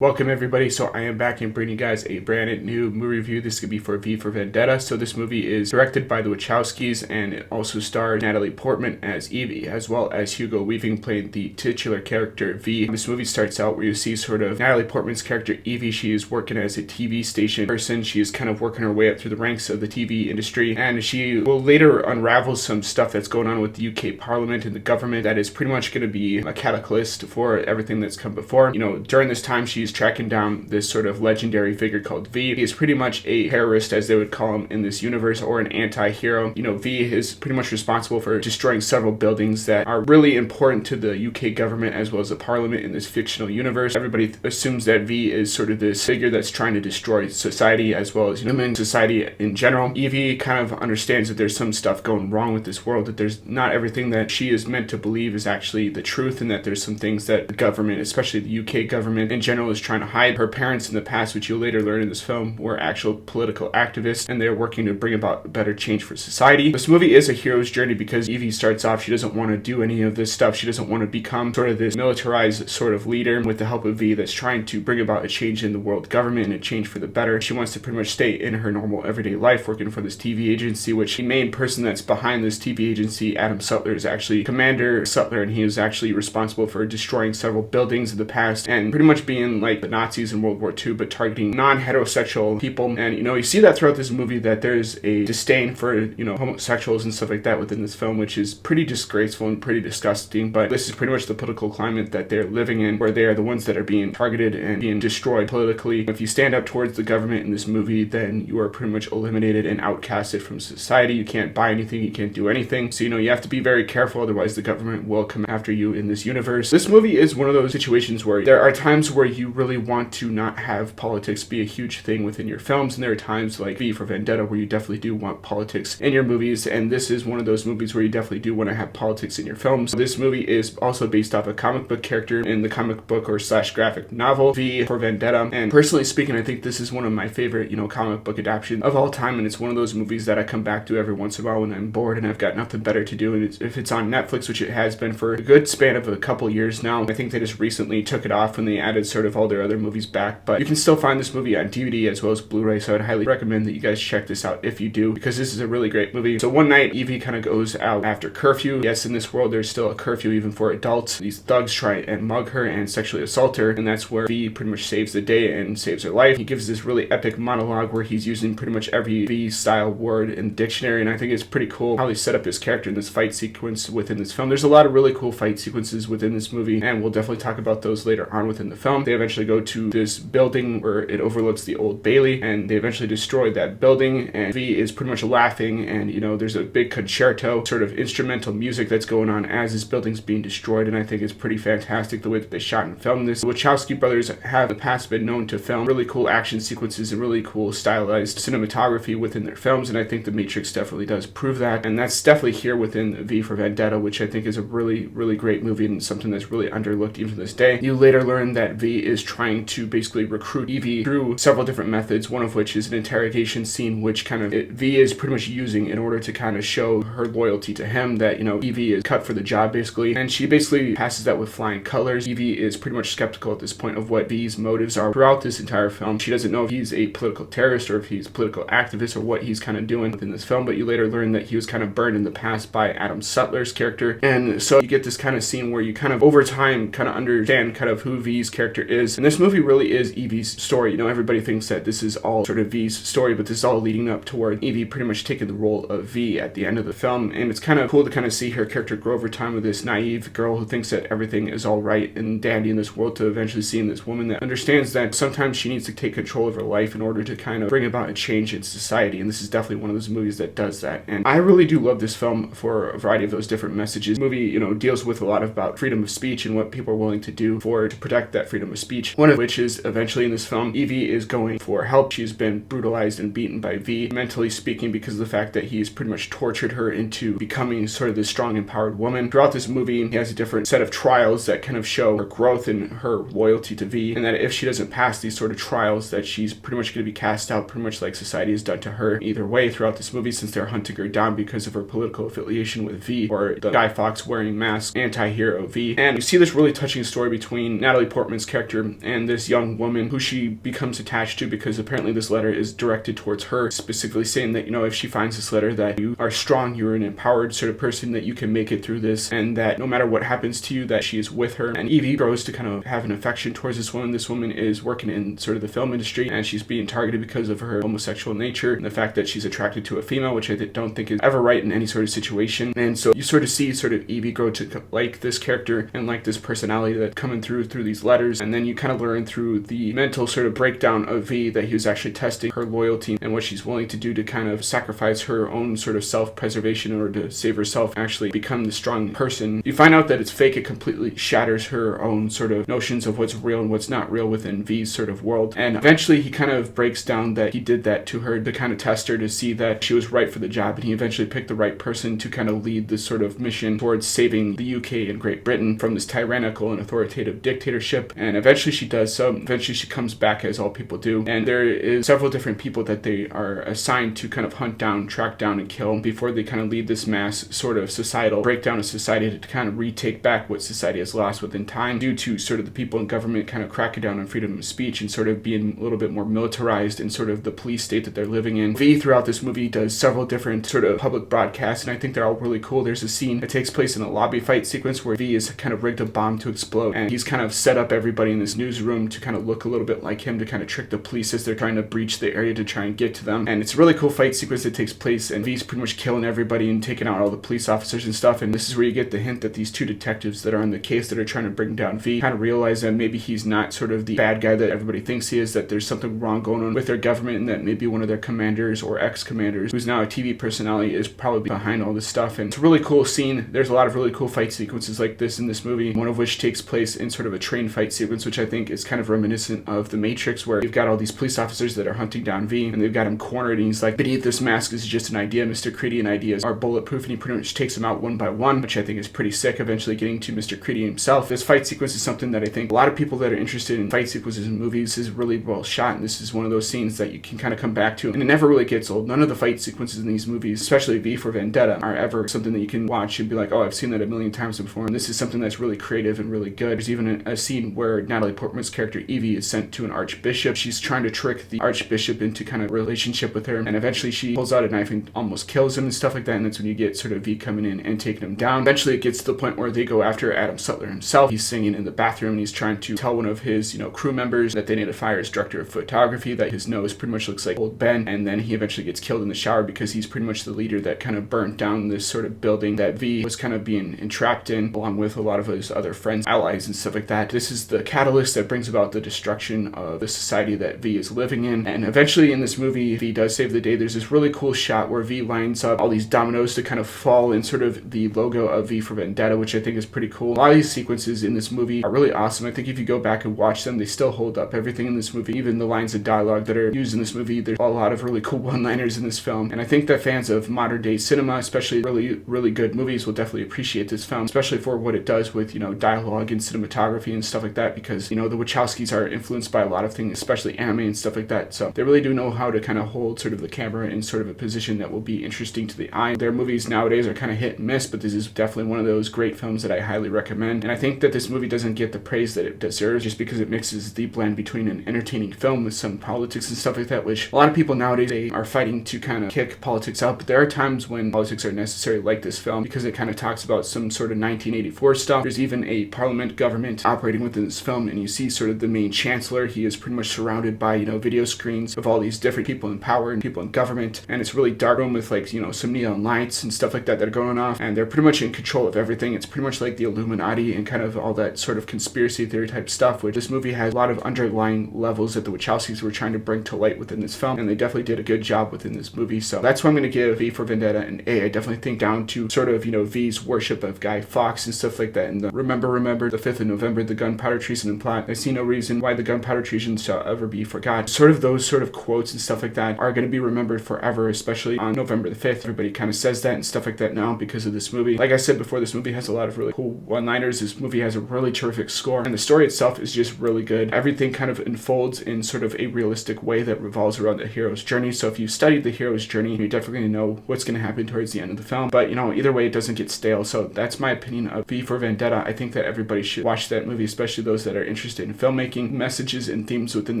Welcome everybody. So I am back and bringing you guys a brand new movie review. This could be for V for Vendetta. So this movie is directed by the Wachowskis and it also stars Natalie Portman as Evie, as well as Hugo Weaving playing the titular character V. This movie starts out where you see sort of Natalie Portman's character Evie. She is working as a TV station person. She is kind of working her way up through the ranks of the TV industry, and she will later unravel some stuff that's going on with the UK Parliament and the government that is pretty much going to be a catalyst for everything that's come before. During this time she's tracking down this sort of legendary figure called V. He is pretty much a terrorist, as they would call him in this universe, or an anti-hero. V is pretty much responsible for destroying several buildings that are really important to the UK government as well as the parliament in this fictional universe. Everybody assumes that V is sort of this figure that's trying to destroy society as well as human society in general. Evie kind of understands that there's some stuff going wrong with this world, that there's not everything that she is meant to believe is actually the truth, and that there's some things that the government, especially the UK government in general, is trying to hide. Her parents in the past, which you'll later learn in this film, were actual political activists, and they're working to bring about better change for society. This movie is a hero's journey because Evie starts off, she doesn't want to do any of this stuff. She doesn't want to become sort of this militarized sort of leader with the help of V that's trying to bring about a change in the world government and a change for the better. She wants to pretty much stay in her normal everyday life working for this TV agency, which the main person that's behind this TV agency, Adam Sutler, is actually Commander Sutler, and he is actually responsible for destroying several buildings in the past and pretty much being like the Nazis in World War II, but targeting non-heterosexual people. And you see that throughout this movie, that there's a disdain for homosexuals and stuff like that within this film, which is pretty disgraceful and pretty disgusting. But this is pretty much the political climate that they're living in, where they are the ones that are being targeted and being destroyed politically. If you stand up towards the government in this movie, then you are pretty much eliminated and outcasted from society. You can't buy anything, you can't do anything. So you have to be very careful, otherwise the government will come after you in this universe. This movie is one of those situations where there are times where you really want to not have politics be a huge thing within your films, and there are times like V for Vendetta where you definitely do want politics in your movies, and this is one of those movies where you definitely do want to have politics in your films. This movie is also based off a comic book character in the comic book or / graphic novel V for Vendetta, and personally speaking, I think this is one of my favorite comic book adaptations of all time, and it's one of those movies that I come back to every once in a while when I'm bored and I've got nothing better to do. And if it's on Netflix, which it has been for a good span of a couple years now, I think they just recently took it off when they added sort of all their other movies back, but you can still find this movie on DVD as well as Blu-ray, so I'd highly recommend that you guys check this out if you do, because this is a really great movie. So one night Evie kind of goes out after curfew. Yes, in this world there's still a curfew even for adults. These thugs try and mug her and sexually assault her, and that's where V pretty much saves the day and saves her life. He gives this really epic monologue where he's using pretty much every V style word in the dictionary, and I think it's pretty cool how they set up his character in this fight sequence within this film. There's a lot of really cool fight sequences within this movie, and we'll definitely talk about those later on within the film. They eventually go to this building where it overlooks the Old Bailey, and they eventually destroy that building, and V is pretty much laughing, and there's a big concerto sort of instrumental music that's going on as this building's being destroyed, and I think it's pretty fantastic the way that they shot and filmed this. The Wachowski brothers have in the past been known to film really cool action sequences and really cool stylized cinematography within their films, and I think The Matrix definitely does prove that, and that's definitely here within V for Vendetta, which I think is a really, really great movie and something that's really underlooked even to this day. You later learn that V is trying to basically recruit Evie through several different methods, one of which is an interrogation scene, which V is pretty much using in order to kind of show her loyalty to him, that Evie is cut for the job basically, and she basically passes that with flying colors. Evie is pretty much skeptical at this point of what V's motives are throughout this entire film. She doesn't know if he's a political terrorist or if he's a political activist or what he's kind of doing within this film, but you later learn that he was kind of burned in the past by Adam Sutler's character, and so you get this kind of scene where you kind of over time kind of understand kind of who V's character is, and this movie really is Evie's story. Everybody thinks that this is all sort of V's story, but this is all leading up toward Evie pretty much taking the role of V at the end of the film, and it's kind of cool to kind of see her character grow over time with this naive girl who thinks that everything is all right and dandy in this world, to eventually seeing this woman that understands that sometimes she needs to take control of her life in order to kind of bring about a change in society, and this is definitely one of those movies that does that. And I really do love this film for a variety of those different messages. The movie, deals with a lot about freedom of speech and what people are willing to do to protect that freedom of speech, one of which is eventually in this film, Evie is going for help. She's been brutalized and beaten by V, mentally speaking, because of the fact that he's pretty much tortured her into becoming sort of this strong, empowered woman. Throughout this movie, he has a different set of trials that kind of show her growth and her loyalty to V, and that if she doesn't pass these sort of trials, that she's pretty much going to be cast out, pretty much like society has done to her either way throughout this movie, since they're hunting her down because of her political affiliation with V, or the Guy Fawkes wearing mask anti-hero V. And you see this really touching story between Natalie Portman's character her and this young woman who she becomes attached to, because apparently this letter is directed towards her, specifically saying that, if she finds this letter, that you are strong, you're an empowered sort of person, that you can make it through this, and that no matter what happens to you, that she is with her. And Evie grows to kind of have an affection towards this woman. This woman is working in sort of the film industry, and she's being targeted because of her homosexual nature and the fact that she's attracted to a female, which I don't think is ever right in any sort of situation. And so you sort of see sort of Evie grow to like this character and like this personality that's coming through these letters. And then you kind of learn through the mental sort of breakdown of V that he was actually testing her loyalty and what she's willing to do to kind of sacrifice her own sort of self-preservation in order to save herself, actually become the strong person. You find out that it's fake. It completely shatters her own sort of notions of what's real and what's not real within V's sort of world. And eventually he kind of breaks down that he did that to her to kind of test her, to see that she was right for the job, and he eventually picked the right person to kind of lead this sort of mission towards saving the UK and Great Britain from this tyrannical and authoritative dictatorship. And eventually she does so. Eventually she comes back, as all people do, and there is several different people that they are assigned to kind of hunt down, track down, and kill before they kind of lead this mass sort of societal breakdown of society to kind of retake back what society has lost within time due to sort of the people in government kind of cracking down on freedom of speech and sort of being a little bit more militarized in sort of the police state that they're living in. V throughout this movie does several different sort of public broadcasts, and I think they're all really cool. There's a scene that takes place in a lobby fight sequence where V is kind of rigged a bomb to explode, and he's kind of set up everybody in this newsroom to kind of look a little bit like him, to kind of trick the police as they're trying to breach the area to try and get to them. And it's a really cool fight sequence that takes place, and V's pretty much killing everybody and taking out all the police officers and stuff. And this is where you get the hint that these two detectives that are on the case that are trying to bring down V kind of realize that maybe he's not sort of the bad guy that everybody thinks he is, that there's something wrong going on with their government, and that maybe one of their commanders or ex-commanders, who's now a TV personality, is probably behind all this stuff. And it's a really cool scene. There's a lot of really cool fight sequences like this in this movie, one of which takes place in sort of a train fight sequence, which I think is kind of reminiscent of The Matrix, where you've got all these police officers that are hunting down V, and they've got him cornered, and he's like, beneath this mask is just an idea, Mr. Creedy, and ideas are bulletproof, and he pretty much takes them out one by one, which I think is pretty sick, eventually getting to Mr. Creedy himself. This fight sequence is something that I think a lot of people that are interested in fight sequences in movies is really well shot, and this is one of those scenes that you can kind of come back to, and it never really gets old. None of the fight sequences in these movies, especially V for Vendetta, are ever something that you can watch and be like, oh, I've seen that a million times before, and this is something that's really creative and really good. There's even a scene where Natalie Portman's character Evie is sent to an archbishop. She's trying to trick the archbishop into kind of relationship with her, and eventually she pulls out a knife and almost kills him and stuff like that, and that's when you get sort of V coming in and taking him down. Eventually it gets to the point where they go after Adam Sutler himself. He's singing in the bathroom, and he's trying to tell one of his, crew members that they need to fire his director of photography, that his nose pretty much looks like old Ben, and then he eventually gets killed in the shower because he's pretty much the leader that kind of burnt down this sort of building that V was kind of being entrapped in, along with a lot of his other friends, allies, and stuff like that. This is the catalyst that brings about the destruction of the society that V is living in, and eventually in this movie, V does save the day. There's this really cool shot where V lines up all these dominoes to kind of fall in sort of the logo of V for Vendetta, which I think is pretty cool. A lot of these sequences in this movie are really awesome. I think if you go back and watch them, they still hold up. Everything in this movie, even the lines of dialogue that are used in this movie, there's a lot of really cool one-liners in this film, and I think that fans of modern day cinema, especially really good movies, will definitely appreciate this film, especially for what it does with, dialogue and cinematography and stuff like that, because, the Wachowskis are influenced by a lot of things, especially anime and stuff like that, so they really do know how to kind of hold sort of the camera in sort of a position that will be interesting to the eye. Their movies nowadays are kind of hit and miss, but this is definitely one of those great films that I highly recommend, and I think that this movie doesn't get the praise that it deserves just because it mixes the blend between an entertaining film with some politics and stuff like that, which a lot of people nowadays, they are fighting to kind of kick politics out, but there are times when politics are necessary, like this film, because it kind of talks about some sort of 1984 stuff. There's even a parliament government operating within this film, and you see sort of the main chancellor. He is pretty much surrounded by, video screens of all these different people in power and people in government, and it's really dark room with like, some neon lights and stuff like that that are going off, and they're pretty much in control of everything. It's pretty much like the Illuminati and kind of all that sort of conspiracy theory type stuff, which this movie has a lot of underlying levels that the Wachowskis were trying to bring to light within this film, and they definitely did a good job within this movie. So that's why I'm going to give V for Vendetta an A. I definitely think down to sort of, V's worship of Guy Fawkes and stuff like that, and the remember the 5th of November, the gunpowder treason and plot. I see no reason why the gunpowder treason shall ever be forgotten. Sort of those sort of quotes and stuff like that are going to be remembered forever, especially on November the 5th. Everybody kind of says that and stuff like that now because of this movie. Like I said before, this movie has a lot of really cool one-liners. This movie has a really terrific score, and the story itself is just really good. Everything kind of unfolds in sort of a realistic way that revolves around the hero's journey. So if you studied the hero's journey, you're definitely going to know what's going to happen towards the end of the film. But, either way, it doesn't get stale. So that's my opinion of V for Vendetta. I think that everybody should watch that movie, especially those that are interested interested in filmmaking. Messages and themes within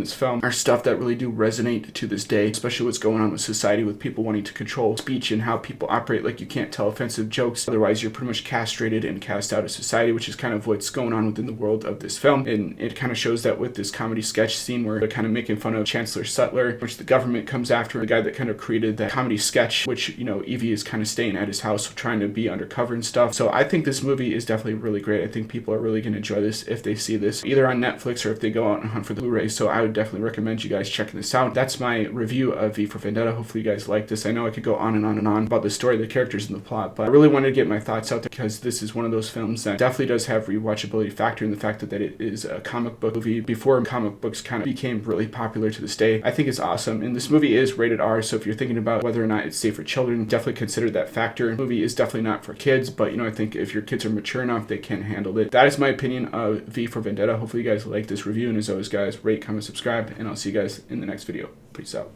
this film are stuff that really do resonate to this day, especially what's going on with society with people wanting to control speech and how people operate. Like, you can't tell offensive jokes, otherwise you're pretty much castrated and cast out of society, which is kind of what's going on within the world of this film. And it kind of shows that with this comedy sketch scene where they're kind of making fun of Chancellor Sutler, which the government comes after, the guy that kind of created that comedy sketch, which, you know, Evie is kind of staying at his house trying to be undercover and stuff. So I think this movie is definitely really great. I think people are really going to enjoy this if they see this either on Netflix or if they go out and hunt for the Blu-ray. So I would definitely recommend you guys checking this out. That's my review of V for Vendetta. Hopefully you guys like this. I know I could go on and on and on about the story, the characters, and the plot, but I really wanted to get my thoughts out there because this is one of those films that definitely does have rewatchability factor in the fact that it is a comic book movie before comic books kind of became really popular to this day. I think it's awesome. And this movie is rated R, so if you're thinking about whether or not it's safe for children, definitely consider that factor. The movie is definitely not for kids, but, you know, I think if your kids are mature enough, they can handle it. That is my opinion of V for Vendetta. Hopefully you guys like this review, and as always guys, rate, comment, subscribe, and I'll see you guys in the next video. Peace out.